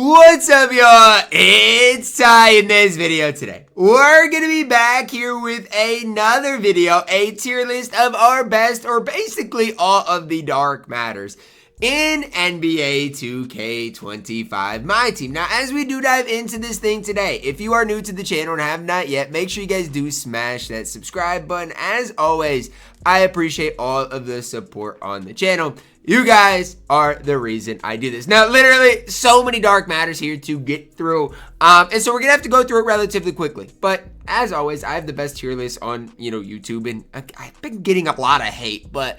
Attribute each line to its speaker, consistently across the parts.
Speaker 1: What's up, y'all? It's Ty. In this video today, we're gonna be back here with another video, a tier list of our best, or basically all of the dark matters in NBA 2K25 MyTEAM. Now, as we do dive into this thing today, if you are new to the channel and have not yet, make sure you guys do smash that subscribe button. As always, I appreciate all of the support on the channel. You guys are the reason I do this. Now, literally, so many dark matters here to get through. And so we're going to have to go through it relatively quickly. But as always, I have the best tier list on, YouTube. And I've been getting a lot of hate. But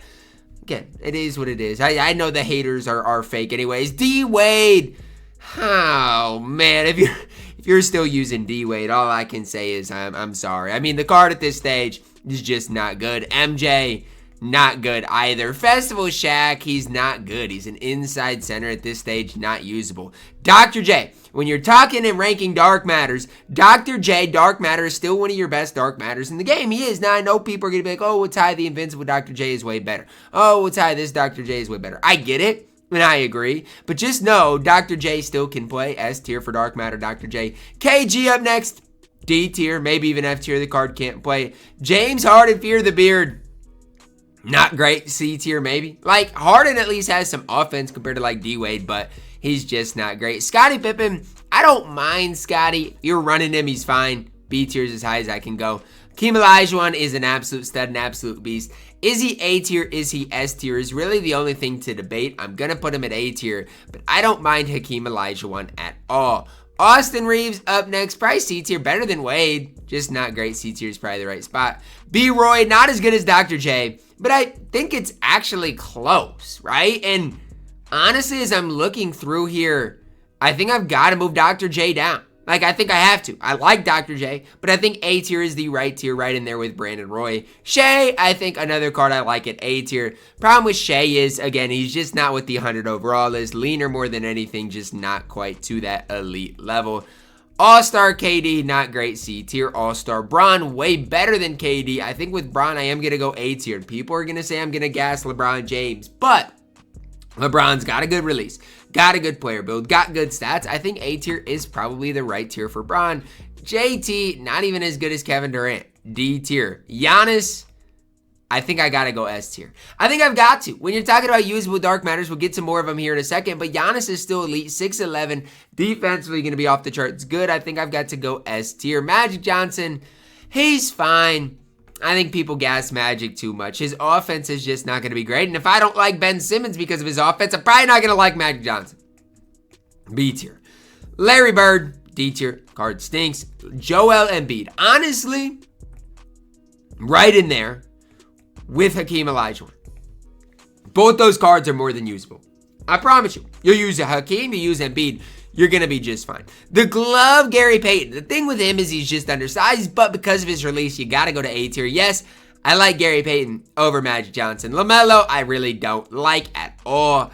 Speaker 1: again, it is what it is. I know the haters are fake anyways. D-Wade. Oh, man. If you're still using D-Wade, all I can say is I'm sorry. I mean, the card at this stage is just not good. MJ, not good either. Festival Shaq, he's not good. He's an inside center at this stage, not usable. Dr. J, when you're talking and ranking dark matters, Dr. J, dark matter, is still one of your best dark matters in the game. He is. Now, I know people are going to be like, oh, well, Ty, the invincible Dr. J is way better. Oh, well, Ty, this Dr. J is way better. I get it, and I agree. But just know, Dr. J still can play. S tier for dark matter, Dr. J. KG up next. D tier, maybe even F tier. The card can't play. James Harden, Fear the Beard. Not great. C tier maybe. Like, Harden at least has some offense compared to like D-Wade, but he's just not great. Scottie Pippen, I don't mind Scottie. If you're running him, he's fine. B tier is as high as I can go. Hakeem Olajuwon is an absolute stud, an absolute beast. Is he A tier? Is he S tier? Is really the only thing to debate. I'm going to put him at A tier, but I don't mind Hakeem Olajuwon at all. Austin Reeves up next. Probably C tier, better than Wade. Just not great. C tier is probably the right spot. B Roy, not as good as Dr. J, but I think it's actually close, right? And honestly, as I'm looking through here, I think I've got to move Dr. J down. Like, I think I have to. I like Dr. J, but I think A tier is the right tier, right in there with Brandon Roy. Shea, I think another card I like at A tier. Problem with Shea is, again, he's just not what the 100 overall is. Leaner more than anything, just not quite to that elite level. All-Star KD, not great. C tier. All-Star Bron, way better than KD. I think with Bron, I am going to go A tier. People are going to say I'm going to gas LeBron James, but LeBron's got a good release. Got a good player build, got good stats. I think A tier is probably the right tier for Bron. JT, not even as good as Kevin Durant. D tier. Giannis, I think I gotta go S tier. I think I've got to. When you're talking about usable dark matters, we'll get to more of them here in a second, but Giannis is still elite, 6'11", defensively gonna be off the charts good. I think I've got to go S tier. Magic Johnson, he's fine. I think people gas Magic too much. His offense is just not going to be great. And if I don't like Ben Simmons because of his offense, I'm probably not going to like Magic Johnson. B tier. Larry Bird, D tier. Card stinks. Joel Embiid. Honestly, right in there with Hakeem Olajuwon. Both those cards are more than usable. I promise you. You'll use a Hakeem, you use Embiid, you're going to be just fine. The glove, Gary Payton. The thing with him is he's just undersized, but because of his release, you got to go to A tier. Yes, I like Gary Payton over Magic Johnson. LaMelo, I really don't like at all.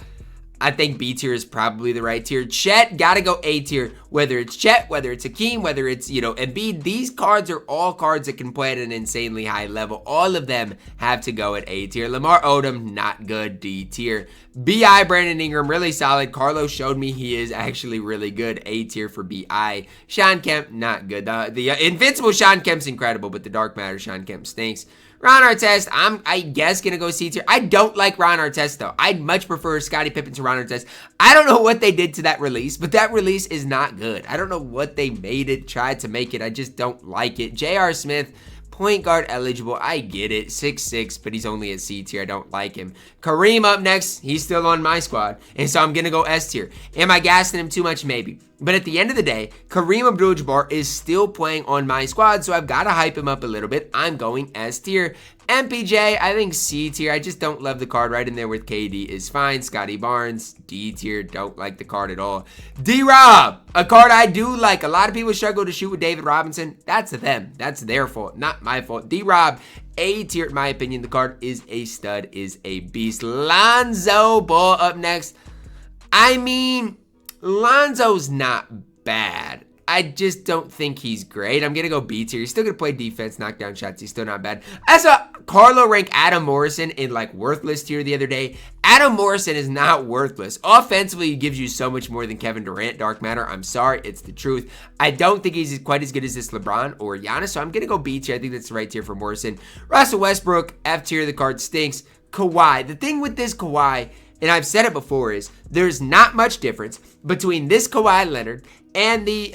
Speaker 1: I think B tier is probably the right tier. Chet, got to go A tier. Whether it's Chet, whether it's Hakeem, whether it's, Embiid, these cards are all cards that can play at an insanely high level. All of them have to go at A tier. Lamar Odom, not good. D tier. B.I. Brandon Ingram, really solid. Carlos showed me he is actually really good. A tier for B.I. Sean Kemp, not good. The invincible Sean Kemp's incredible, but the dark matter Sean Kemp stinks. Ron Artest, I guess, going to go C tier. I don't like Ron Artest, though. I'd much prefer Scottie Pippen to Ron Artest. I don't know what they did to that release, but that release is not good. I don't know what they made it, tried to make it. I just don't like it. J.R. Smith, point guard eligible. I get it. 6'6", but he's only at C tier. I don't like him. Kareem up next. He's still on my squad, and so I'm going to go S tier. Am I gassing him too much? Maybe. But at the end of the day, Kareem Abdul-Jabbar is still playing on my squad, so I've got to hype him up a little bit. I'm going S tier. MPJ, I think C tier. I just don't love the card. Right in there with KD is fine. Scotty Barnes, D tier. Don't like the card at all. D-Rob, a card I do like. A lot of people struggle to shoot with David Robinson. That's them. That's their fault, not my fault. D-Rob, A tier in my opinion. The card is a stud, is a beast. Lonzo Ball up next. I mean, Lonzo's not bad. I just don't think he's great. I'm going to go B tier. He's still going to play defense, knock down shots. He's still not bad. So Carlo ranked Adam Morrison in like worthless tier the other day. Adam Morrison is not worthless. Offensively, he gives you so much more than Kevin Durant, Dark Matter. I'm sorry, it's the truth. I don't think he's quite as good as this LeBron or Giannis, so I'm going to go B tier. I think that's the right tier for Morrison. Russell Westbrook, F tier. The card stinks. Kawhi. The thing with this Kawhi, and I've said it before, is there's not much difference between this Kawhi Leonard and the,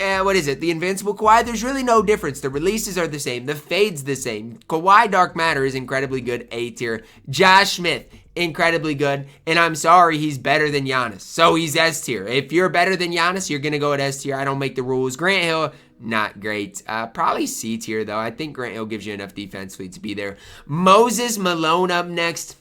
Speaker 1: the Invincible Kawhi. There's really no difference. The releases are the same. The fade's the same. Kawhi Dark Matter is incredibly good, A tier. Josh Smith, incredibly good. And I'm sorry, he's better than Giannis. So he's S tier. If you're better than Giannis, you're going to go at S tier. I don't make the rules. Grant Hill, not great. Probably C tier, though. I think Grant Hill gives you enough defensively to be there. Moses Malone up next.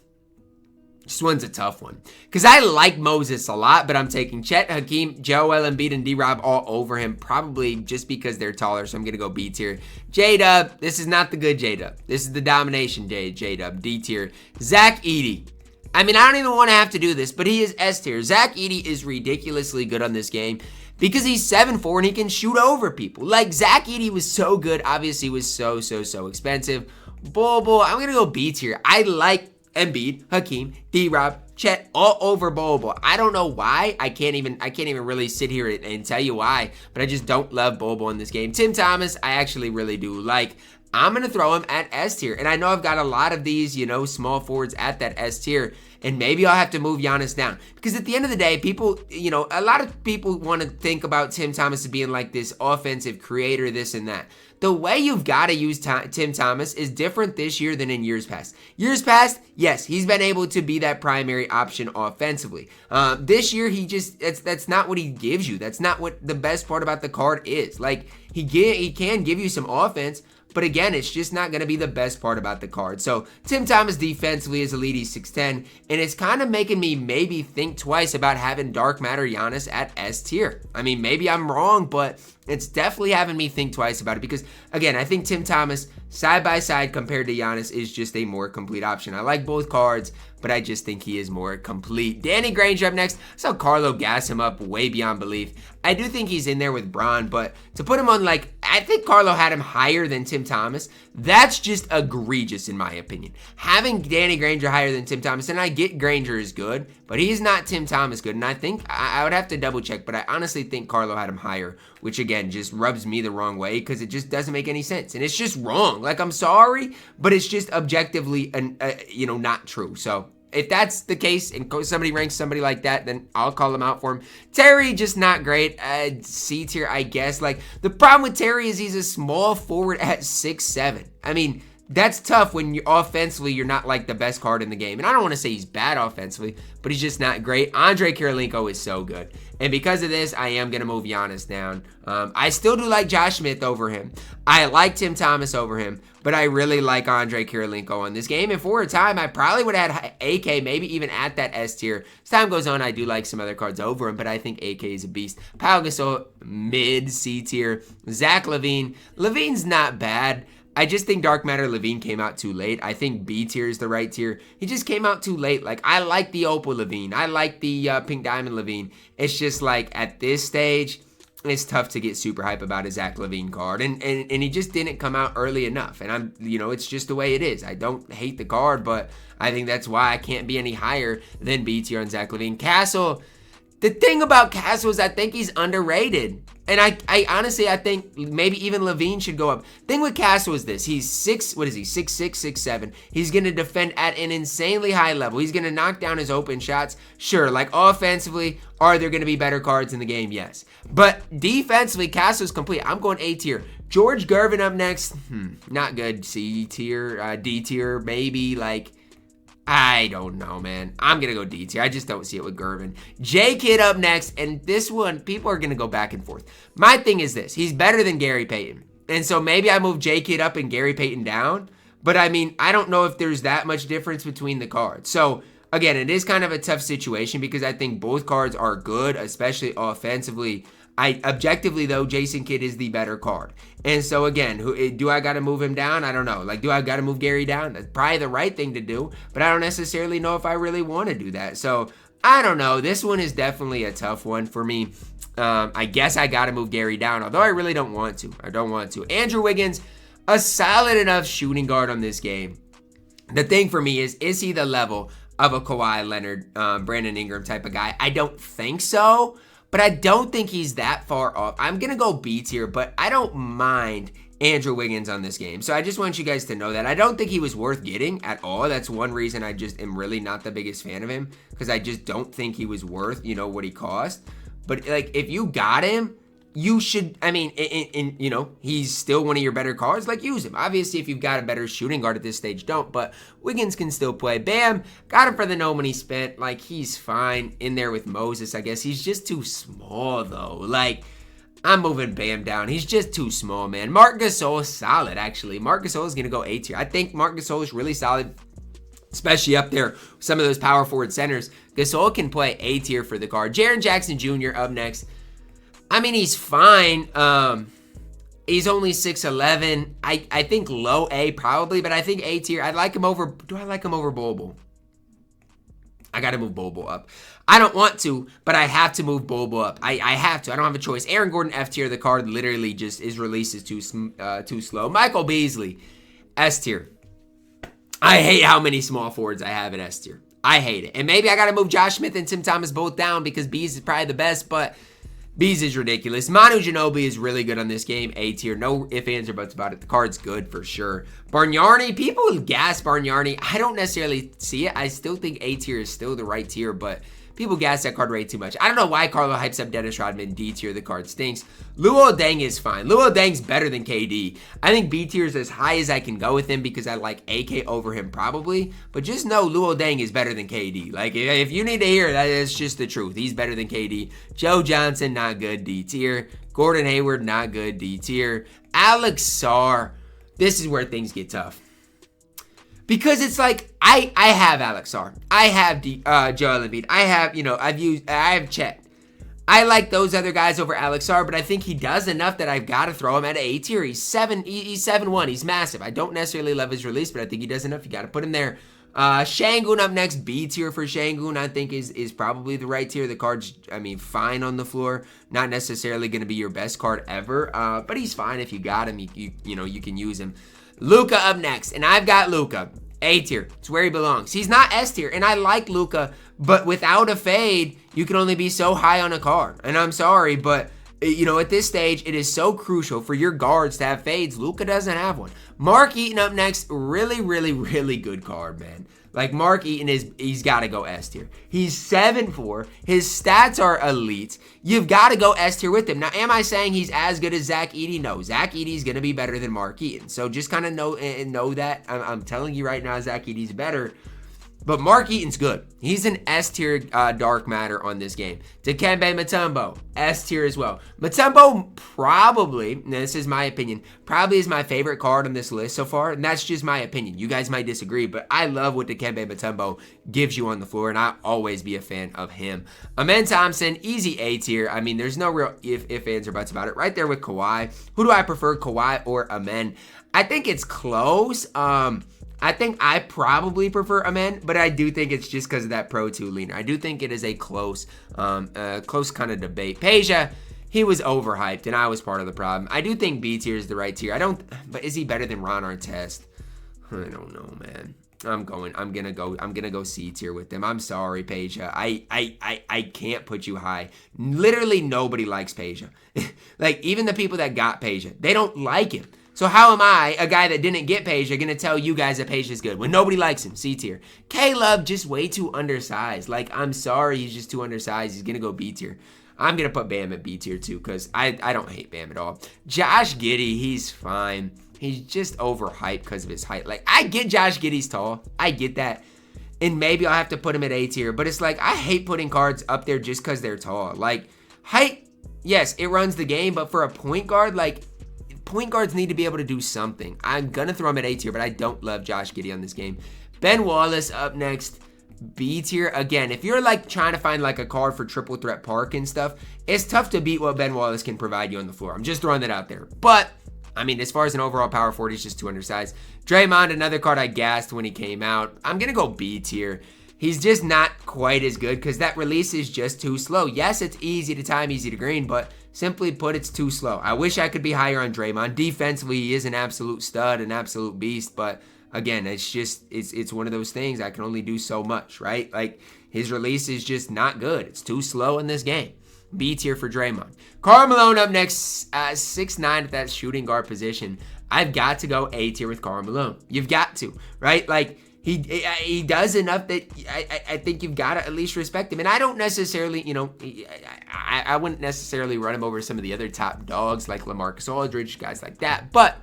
Speaker 1: This one's a tough one because I like Moses a lot, but I'm taking Chet, Hakeem, Joel Embiid, and D-Rob all over him, probably just because they're taller, so I'm going to go B tier. J-Dub, this is not the good J-Dub. This is the domination J-Dub, D tier. Zach Edey. I mean, I don't even want to have to do this, but he is S tier. Zach Edey is ridiculously good on this game because he's 7'4" and he can shoot over people. Like, Zach Edey was so good, obviously was so expensive. Bol, I'm going to go B tier. I like Embiid, Hakeem, D-Rob, Chet, all over Bol. I don't know why. I can't even really sit here and tell you why, but I just don't love Bol in this game. Tim Thomas, I actually really do like. I'm going to throw him at S tier, and I know I've got a lot of these, small forwards at that S tier, and maybe I'll have to move Giannis down, because at the end of the day, people, a lot of people want to think about Tim Thomas as being like this offensive creator, this and that. The way you've got to use Tim Thomas is different this year than in years past. Years past, yes, he's been able to be that primary option offensively. This year, that's not what he gives you. That's not what the best part about the card is. Like, he can give you some offense, but again, it's just not going to be the best part about the card. So Tim Thomas defensively is elite, he's 6'10", and it's kind of making me maybe think twice about having Dark Matter Giannis at S tier. I mean, maybe I'm wrong, but it's definitely having me think twice about it because, again, I think Tim Thomas, side by side compared to Giannis, is just a more complete option. I like both cards, but I just think he is more complete. Danny Granger up next. I saw Carlo gas him up way beyond belief. I do think he's in there with Bron, but to put him on, I think Carlo had him higher than Tim Thomas. That's just egregious in my opinion. Having Danny Granger higher than Tim Thomas, and I get Granger is good, but he's not Tim Thomas good. And I think, I would have to double check, but I honestly think Carlo had him higher, which again, just rubs me the wrong way because it just doesn't make any sense. And it's just wrong. Like, I'm sorry, but it's just objectively, not true. So if that's the case and somebody ranks somebody like that, then I'll call him out for him. Terry, just not great. C tier, I guess. Like, the problem with Terry is he's a small forward at 6'7". I mean, that's tough when you offensively you're not like the best card in the game. And I don't want to say he's bad offensively, but he's just not great. Andre Kirilenko is so good. And because of this, I am going to move Giannis down. I still do like Josh Smith over him. I like Tim Thomas over him, but I really like Andre Kirilenko on this game. And for a time, I probably would have had AK, maybe even at that S tier. As time goes on, I do like some other cards over him, but I think AK is a beast. Pau Gasol, mid C tier. Zach LaVine. LaVine's not bad. I just think Dark Matter LaVine came out too late. I think B tier is the right tier. He just came out too late. Like, I like the Opal LaVine. I like the Pink Diamond LaVine. It's just like, at this stage, it's tough to get super hype about a Zach LaVine card. And he just didn't come out early enough. And it's just the way it is. I don't hate the card, but I think that's why I can't be any higher than B tier on Zach LaVine. Castle, the thing about Castle is I think he's underrated. And I honestly, I think maybe even LaVine should go up. Thing with Castle is this. He's 6'6", 6'7". He's going to defend at an insanely high level. He's going to knock down his open shots. Sure, like offensively, are there going to be better cards in the game? Yes. But defensively, Castle's complete. I'm going A tier. George Gervin up next. Not good. C tier, D tier, maybe. Like, I don't know, man. I'm going to go D tier. I just don't see it with Gervin. J-Kid up next, and this one, people are going to go back and forth. My thing is this. He's better than Gary Payton. And so maybe I move J-Kid up and Gary Payton down. But, I mean, I don't know if there's that much difference between the cards. So, again, it is kind of a tough situation because I think both cards are good, especially offensively. Objectively, though, Jason Kidd is the better card. And so, again, do I got to move him down? I don't know. Like, do I got to move Gary down? That's probably the right thing to do, but I don't necessarily know if I really want to do that. So, I don't know. This one is definitely a tough one for me. I guess I got to move Gary down, although I really don't want to. I don't want to. Andrew Wiggins, a solid enough shooting guard on this game. The thing for me is he the level of a Kawhi Leonard, Brandon Ingram type of guy? I don't think so, but I don't think he's that far off. I'm going to go B tier, but I don't mind Andrew Wiggins on this game. So I just want you guys to know that. I don't think he was worth getting at all. That's one reason I just am really not the biggest fan of him, because I just don't think he was worth, you know, what he cost. But like, if you got him, you should, I mean, you know, he's still one of your better cards. Like, use him. Obviously, if you've got a better shooting guard at this stage, don't. But Wiggins can still play. Bam. Got him for the no money spent. Like, he's fine in there with Moses, I guess. He's just too small, though. Like, I'm moving Bam down. He's just too small, man. Marc Gasol is solid, actually. Marc Gasol is going to go A tier. I think Marc Gasol is really solid, especially up there with some of those power forward centers. Gasol can play A tier for the card. Jaren Jackson Jr. up next. I mean, he's fine. He's only 6'11". I think low A probably, but I think A tier. I'd like him over. Do I like him over Bol? I got to move Bol up. I don't want to, but I have to move Bol up. I have to. I don't have a choice. Aaron Gordon F tier. The card literally just his release is too slow. Michael Beasley S tier. I hate how many small forwards I have in S tier. I hate it. And maybe I got to move Josh Smith and Tim Thomas both down because Bees is probably the best, but Bees is ridiculous. Manu Ginobili is really good on this game. A tier. No ifs, ands, or buts about it. The card's good for sure. Bargnani. People gas Bargnani. I don't necessarily see it. I still think A tier is still the right tier, but people gas that card way too much. I don't know why Carlo hypes up Dennis Rodman. D tier. The card stinks. Luol Deng is fine. Luol Deng's better than KD. I think B tier is as high as I can go with him because I like AK over him probably. But just know Luol Deng is better than KD. Like, if you need to hear it, that's just the truth. He's better than KD. Joe Johnson, not good. D tier. Gordon Hayward, not good. D tier. Alex Sarr. This is where things get tough. Because it's like, I have Alex Sarr. I have Joel Embiid. I have Chet. I like those other guys over Alex Sarr, but I think he does enough that I've got to throw him at A tier. He's 7'1". He's massive. I don't necessarily love his release, but I think he does enough. You got to put him there. Şengün up next. B tier for Şengün, I think is probably the right tier. The card's, I mean, fine on the floor. Not necessarily going to be your best card ever, but he's fine if you got him. You know, you can use him. Luka up next, and I've got Luka. A tier. It's where he belongs. He's not S tier, and I like Luka, but without a fade, you can only be so high on a card. And I'm sorry, but you know, at this stage, it is so crucial for your guards to have fades. Luka doesn't have one. Mark Eaton up next. Really, really, really good card, man. Like, Mark Eaton he's got to go S tier. He's 7'4". His stats are elite. You've got to go S tier with him. Now, am I saying he's as good as Zach Edey? No. Zach Edey's going to be better than Mark Eaton. So just kind of know that. I'm telling you right now, Zach Edey's better. But Mark Eaton's good. He's an S tier dark matter on this game. Dikembe Mutombo, S tier as well. Mutombo probably, and this is my opinion, probably is my favorite card on this list so far. And that's just my opinion. You guys might disagree, but I love what Dikembe Mutombo gives you on the floor, and I'll always be a fan of him. Amen Thompson, easy A tier. I mean, there's no real ifs, ands, or buts about it. Right there with Kawhi. Who do I prefer, Kawhi or Amen? I think it's close. I think I probably prefer Amen, but I do think it's just because of that Pro 2 leaner. I do think it is a close kind of debate. Peja, he was overhyped, and I was part of the problem. I do think B tier is the right tier. But is he better than Ron Artest? I don't know, man. I'm gonna go C tier with them. I'm sorry, Peja. I can't put you high. Literally nobody likes Peja. Like, even the people that got Peja, they don't like him. So how am I, a guy that didn't get Peja, going to tell you guys that Peja is good when nobody likes him? C tier. Caleb, just way too undersized. Like, I'm sorry, he's just too undersized. He's going to go B tier. I'm going to put Bam at B tier too because I don't hate Bam at all. Josh Giddey, he's fine. He's just overhyped because of his height. Like, I get Josh Giddey's tall. I get that. And maybe I'll have to put him at A tier. But it's like, I hate putting cards up there just because they're tall. Like, height, yes, it runs the game. But for a point guard, like, point guards need to be able to do something. I'm going to throw him at A tier, but I don't love Josh Giddey on this game. Ben Wallace up next. B tier. Again, if you're like trying to find like a card for triple threat park and stuff, it's tough to beat what Ben Wallace can provide you on the floor. I'm just throwing that out there. But, I mean, as far as an overall power forward, he's just too undersized. Draymond, another card I gassed when he came out. I'm going to go B tier. He's just not quite as good because that release is just too slow. Yes, it's easy to time, easy to green, but simply put, it's too slow. I wish I could be higher on Draymond. Defensively, he is an absolute stud, an absolute beast, but again, it's one of those things. I can only do so much, right? Like, his release is just not good. It's too slow in this game. B tier for Draymond. Karl Malone up next, 6'9" at that shooting guard position. I've got to go A tier with Karl Malone. You've got to, right? Like, he does enough that I think you've got to at least respect him. And I don't necessarily, you know, I wouldn't necessarily run him over some of the other top dogs like LaMarcus Aldridge, guys like that. But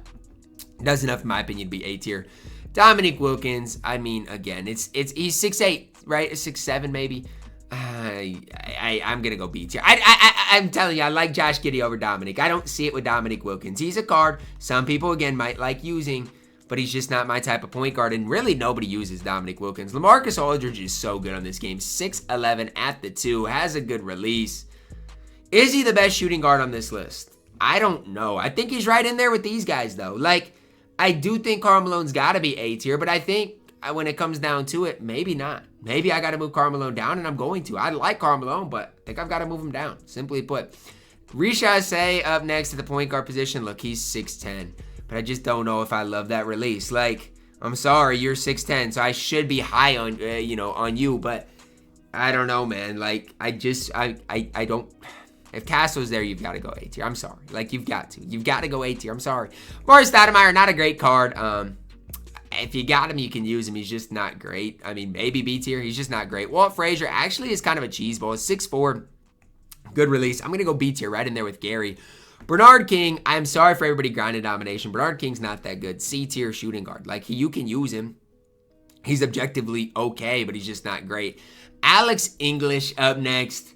Speaker 1: does enough, in my opinion, to be A tier. Dominique Wilkins, I mean, again, he's 6'8", right? 6'7", maybe. I'm gonna go B tier. I'm telling you, I like Josh Giddey over Dominic. I don't see it with Dominique Wilkins. He's a card some people, again, might like using, but he's just not my type of point guard, and really nobody uses Dominique Wilkins. LaMarcus Aldridge is so good on this game. 6'11" at the 2, has a good release. Is he the best shooting guard on this list? I don't know. I think he's right in there with these guys, though. Like, I do think Karl Malone's got to be A tier, but I think when it comes down to it, maybe not. Maybe I got to move Karl Malone down, and I'm going to. I like Karl Malone, but I think I've got to move him down, simply put. Rishase up next at the point guard position. Look, he's 6'10", but I just don't know if I love that release. Like, I'm sorry, you're 6'10", so I should be high on, on you, but I don't know, man. Like, I don't. If Castro's there, you've got to go A tier. I'm sorry. Like, you've got to. You've got to go A tier. I'm sorry. Morris Stoudemire, not a great card. If you got him, you can use him. He's just not great. I mean, maybe B tier. He's just not great. Walt Frazier actually is kind of a cheese ball. 6'4", good release. I'm going to go B tier right in there with Gary. Bernard King, I'm sorry for everybody grinding domination. Bernard King's not that good. C tier shooting guard. Like, you can use him. He's objectively okay, but he's just not great. Alex English up next.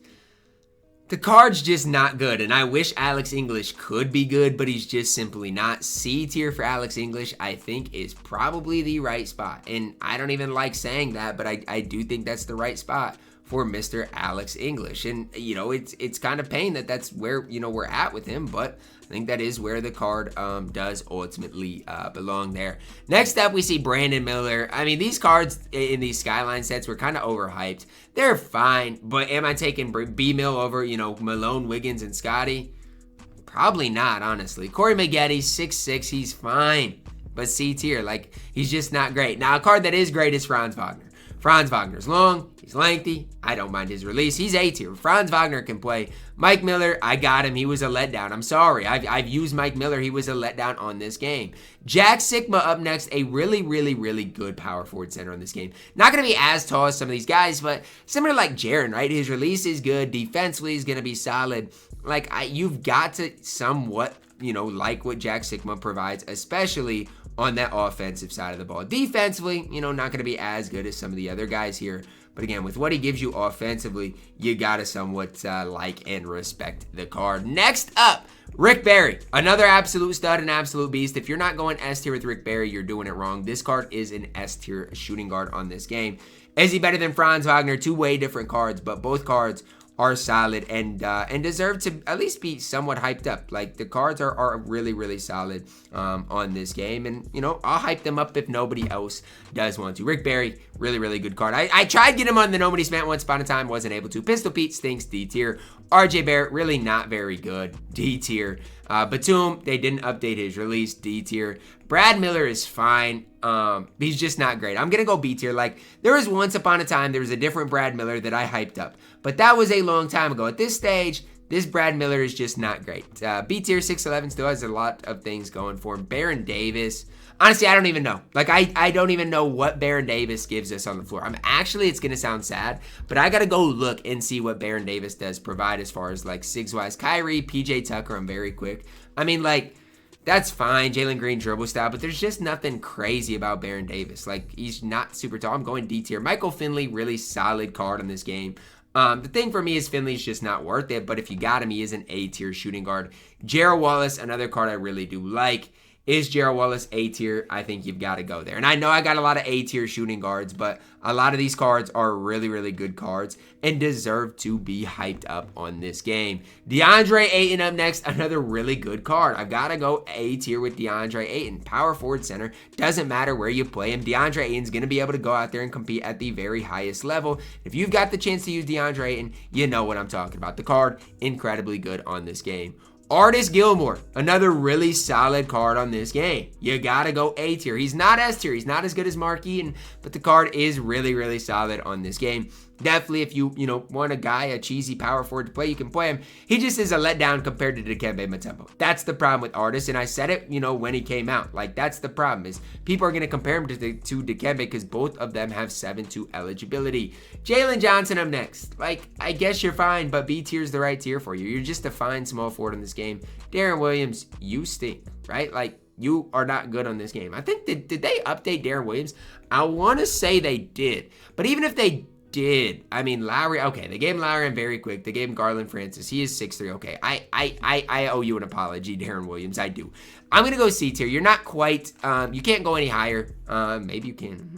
Speaker 1: The card's just not good, and I wish Alex English could be good, but he's just simply not. C tier for Alex English, I think, is probably the right spot. And I don't even like saying that, but I do think that's the right spot for Mr. Alex English. And, it's kind of pain that that's where, we're at with him, but I think that is where the card does ultimately belong there. Next up, we see Brandon Miller. I mean, these cards in these Skyline sets were kind of overhyped. They're fine, but am I taking B-Mill over, Malone, Wiggins, and Scotty? Probably not, honestly. Corey Maggette, 6'6", he's fine, but C tier. Like, he's just not great. Now, a card that is great is Franz Wagner. Franz Wagner's long, he's lengthy, I don't mind his release, he's A tier. Franz Wagner can play. Mike Miller, I got him, he was a letdown. I'm sorry, I've used Mike Miller, he was a letdown on this game. Jack Sigma up next, a really, really, really good power forward center on this game. Not going to be as tall as some of these guys, but similar like Jaren, right? His release is good, defensively is going to be solid. Like, you've got to somewhat, like what Jack Sigma provides, especially on that offensive side of the ball. Defensively, not going to be as good as some of the other guys here. But again, with what he gives you offensively, you got to somewhat like and respect the card. Next up, Rick Barry. Another absolute stud and absolute beast. If you're not going S tier with Rick Barry, you're doing it wrong. This card is an S tier shooting guard on this game. Is he better than Franz Wagner? Two way different cards, but both cards are solid and deserve to at least be somewhat hyped up. Like, the cards are really, really solid on this game. And, I'll hype them up if nobody else does want to. Rick Barry, really, really good card. I tried getting him on the Nobody Spent once upon a time, wasn't able to. Pistol Pete stinks, D tier. RJ Barrett, really not very good, D tier. Batum, they didn't update his release, D tier. Brad Miller is fine. He's just not great. I'm going to go B tier. Like, there was once upon a time, there was a different Brad Miller that I hyped up. But that was a long time ago. At this stage, this Brad Miller is just not great. B tier, 6'11", still has a lot of things going for him. Baron Davis. Honestly, I don't even know. Like, I don't even know what Baron Davis gives us on the floor. It's going to sound sad, but I got to go look and see what Baron Davis does provide as far as, like, Sigs-wise. Kyrie, PJ Tucker, I'm very quick. I mean, like, that's fine, Jalen Green dribble style, but there's just nothing crazy about Baron Davis. Like, he's not super tall. I'm going D tier. Michael Finley, really solid card in this game. The thing for me is Finley's just not worth it, but if you got him, he is an A tier shooting guard. Gerald Wallace, another card I really do like. Is Gerald Wallace A tier? I think you've got to go there. And I know I got a lot of A tier shooting guards, but a lot of these cards are really, really good cards and deserve to be hyped up on this game. DeAndre Ayton up next, another really good card. I've got to go A tier with DeAndre Ayton. Power forward center, doesn't matter where you play him. DeAndre Ayton's going to be able to go out there and compete at the very highest level. If you've got the chance to use DeAndre Ayton, you know what I'm talking about. The card, incredibly good on this game. Artis Gilmore, another really solid card on this game. You gotta go A tier. He's not S tier. He's not as good as Mark Eaton, but the card is really, really solid on this game. Definitely, if you want a guy, a cheesy power forward to play, you can play him. He just is a letdown compared to Dikembe Mutombo. That's the problem with Artis, and I said it, when he came out. Like, that's the problem, is people are going to compare him to Dikembe because both of them have 7-2 eligibility. Jalen Johnson up next. Like, I guess you're fine, but B tier is the right tier for you. You're just a fine small forward in this game. Darren Williams, you stink, right? Like, you are not good on this game. I think, did they update Darren Williams? I want to say they did, but even if they did, I mean, Lowry, okay, they gave him Lowry and very quick. They gave him Garland Francis. He is 6'3". Okay, I owe you an apology, Darren Williams. I do. I'm going to go C tier. You're not quite, you can't go any higher. Maybe you can.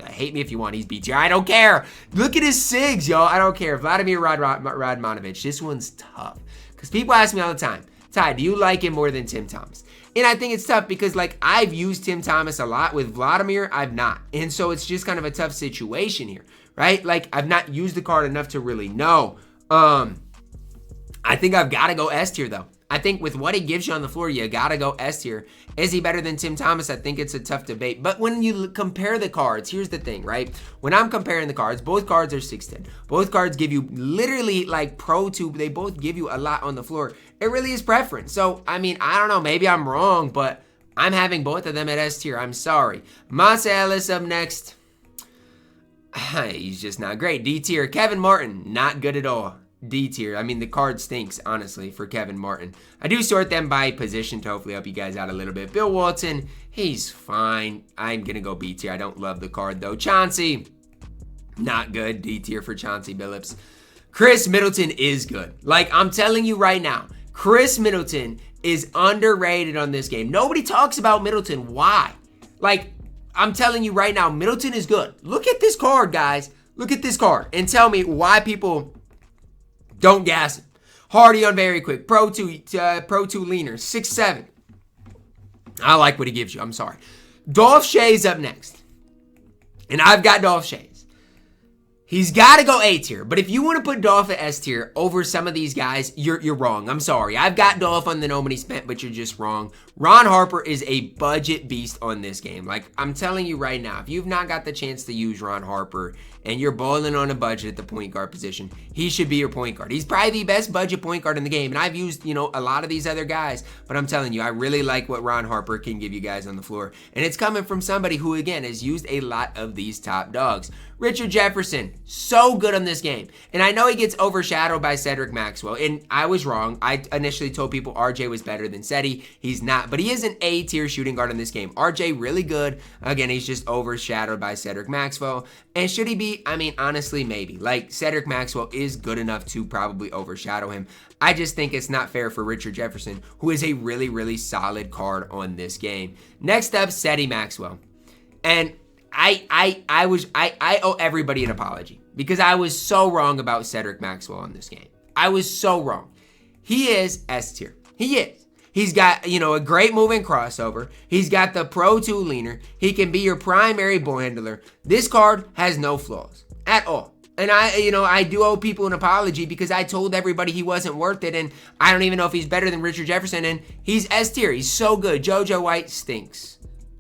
Speaker 1: Hate me if you want. He's B tier. I don't care. Look at his SIGs, y'all. I don't care. Vladimir Radmanovic. This one's tough because people ask me all the time, Ty, do you like him more than Tim Thomas? And I think it's tough because, like, I've used Tim Thomas a lot. With Vladimir, I've not. And so it's just kind of a tough situation here, right? Like, I've not used the card enough to really know. I think I've got to go S tier, though. I think with what he gives you on the floor, you got to go S tier. Is he better than Tim Thomas? I think it's a tough debate. But when you compare the cards, here's the thing, right? When I'm comparing the cards, both cards are 6'10". Both cards give you literally like Pro 2. They both give you a lot on the floor. It really is preference. So, I mean, I don't know. Maybe I'm wrong, but I'm having both of them at S tier. I'm sorry. Monta Ellis up next. He's just not great. D tier. Kevin Martin, not good at all. D tier. I mean, the card stinks, honestly, for Kevin Martin. I do sort them by position to hopefully help you guys out a little bit. Bill Walton, he's fine. I'm going to go B tier. I don't love the card, though. Chauncey, not good. D tier for Chauncey Billups. Chris Middleton is good. Like, I'm telling you right now, Chris Middleton is underrated on this game. Nobody talks about Middleton. Why? Like, I'm telling you right now, Middleton is good. Look at this card, guys. Look at this card and tell me why people don't gas him. Hardy on very quick. Pro 2 leaner. 6'7". I like what he gives you. I'm sorry. Dolph Schayes up next. And I've got Dolph Schayes. He's got to go A tier. But if you want to put Dolph at S tier over some of these guys, you're wrong. I'm sorry. I've got Dolph on the no money spent, but you're just wrong. Ron Harper is a budget beast on this game. Like, I'm telling you right now, if you've not got the chance to use Ron Harper and you're balling on a budget at the point guard position, he should be your point guard. He's probably the best budget point guard in the game. And I've used, a lot of these other guys, but I'm telling you, I really like what Ron Harper can give you guys on the floor. And it's coming from somebody who, again, has used a lot of these top dogs. Richard Jefferson, so good on this game. And I know he gets overshadowed by Cedric Maxwell. And I was wrong. I initially told people RJ was better than Cedi. He's not. But he is an A tier shooting guard in this game. RJ really good. Again, he's just overshadowed by Cedric Maxwell. And should he be? I mean, honestly, maybe. Like, Cedric Maxwell is good enough to probably overshadow him. I just think it's not fair for Richard Jefferson, who is a really, really solid card on this game. Next up, Cedi Maxwell. And I owe everybody an apology because I was so wrong about Cedric Maxwell on this game. I was so wrong. He is S tier. He is. He's got, a great moving crossover. He's got the Pro 2 leaner. He can be your primary ball handler. This card has no flaws at all. And I do owe people an apology because I told everybody he wasn't worth it. And I don't even know if he's better than Richard Jefferson. And he's S tier. He's so good. JoJo White stinks.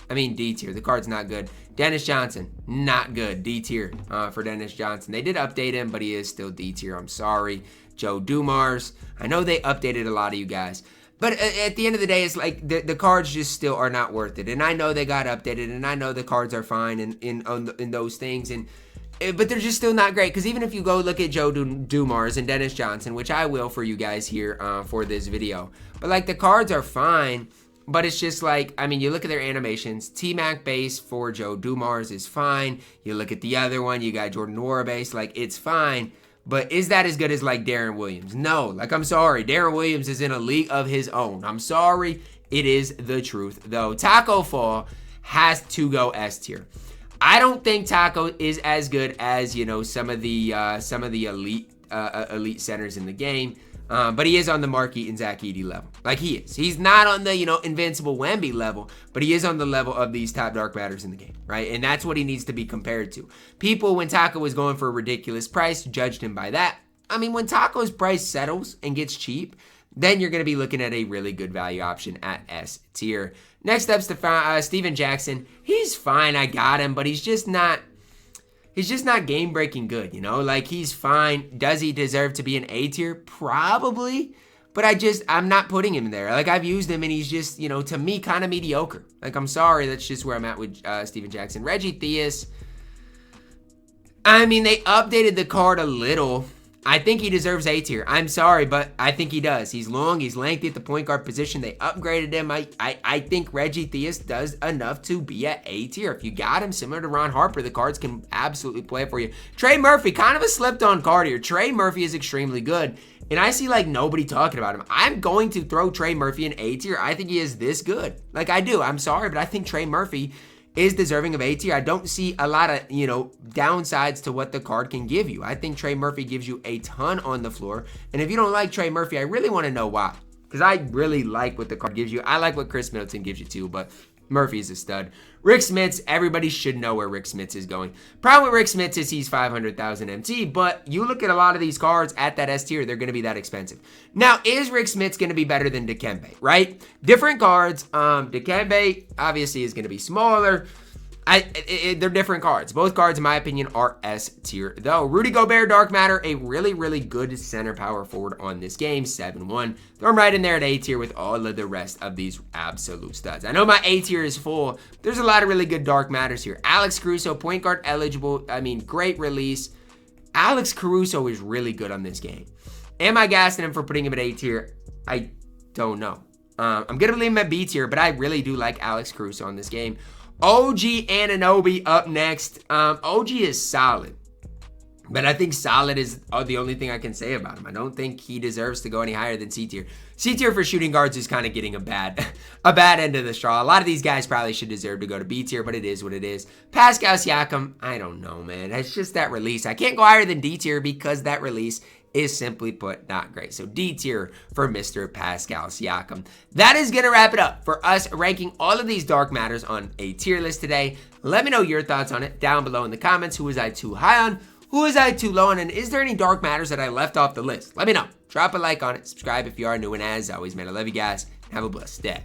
Speaker 1: I mean, D tier. The card's not good. Dennis Johnson, not good. D tier for Dennis Johnson. They did update him, but he is still D tier. I'm sorry. Joe Dumars. I know they updated a lot of you guys. But at the end of the day, it's like the cards just still are not worth it. And I know they got updated, and I know the cards are fine in those things. But they're just still not great. Because even if you go look at Joe Dumars and Dennis Johnson, which I will for you guys here for this video. But, like, the cards are fine. But it's just like, I mean, you look at their animations. T-Mac base for Joe Dumars is fine. You look at the other one, you got Jordan Nwora base. Like, it's fine. But is that as good as, like, Darren Williams? No. Like, I'm sorry. Darren Williams is in a league of his own. I'm sorry. It is the truth, though. Taco Fall has to go S tier. I don't think Taco is as good as, some of the elite centers in the game. But he is on the Mark Eaton, Zach Edey level. Like, he is. He's not on the, invincible Wemby level, but he is on the level of these top dark matters in the game, right? And that's what he needs to be compared to. People, when Taco was going for a ridiculous price, judged him by that. I mean, when Taco's price settles and gets cheap, then you're going to be looking at a really good value option at S tier. Next up, Steven Jackson. He's fine. I got him, but he's just not game-breaking good, you know? Like, he's fine. Does he deserve to be an A tier? Probably. But I'm not putting him there. Like, I've used him, and he's just, you know, to me, kind of mediocre. Like, I'm sorry. That's just where I'm at with Steven Jackson. Reggie Theus. I mean, they updated the card a little. I think he deserves A tier. I'm sorry, but I think he does. He's long, he's lengthy at the point guard position. They upgraded him. I think Reggie Theus does enough to be at A tier. If you got him, similar to Ron Harper, the cards can absolutely play for you. Trey Murphy, kind of a slept-on card here. Trey Murphy is extremely good, and I see like nobody talking about him. I'm going to throw Trey Murphy in A tier. I think he is this good. Like, I do. I'm sorry, but I think Trey Murphy is deserving of A tier. I don't see a lot of, you know, downsides to what the card can give you. I think Trey Murphy gives you a ton on the floor. And if you don't like Trey Murphy, I really want to know why. Because I really like what the card gives you. I like what Chris Middleton gives you too, but Murphy is a stud. Rick Smits, everybody should know where Rick Smits is going. Problem with Rick Smits is he's 500,000 MT, but you look at a lot of these cards at that S tier, they're going to be that expensive. Now, is Rick Smits going to be better than Dikembe, right? Different cards. Dikembe obviously is going to be smaller. They're different cards. Both cards, in my opinion, are S tier, though. Rudy Gobert, Dark Matter, a really, really good center power forward on this game, 7-1. Throw him right in there at A tier with all of the rest of these absolute studs. I know my A tier is full. There's a lot of really good Dark Matters here. Alex Caruso, point guard eligible. I mean, great release. Alex Caruso is really good on this game. Am I gassing him for putting him at A tier? I don't know. I'm going to leave him at B tier, but I really do like Alex Caruso on this game. OG Anunoby up next. OG is solid, but I think solid is the only thing I can say about him. I don't think he deserves to go any higher than C tier. C tier for shooting guards is kind of getting a bad end of the straw. A lot of these guys probably should deserve to go to B tier, but it is what it is. Pascal Siakam, I don't know, man. It's just that release. I can't go higher than D tier because that release is simply put not great. So D tier for Mr. Pascal Siakam. That is going to wrap it up for us ranking all of these Dark Matters on a tier list today. Let me know your thoughts on it down below in the comments. Who was I too high on? Who was I too low on? And is there any Dark Matters that I left off the list? Let me know. Drop a like on it. Subscribe if you are new. And as always, man, I love you guys. Have a blessed day.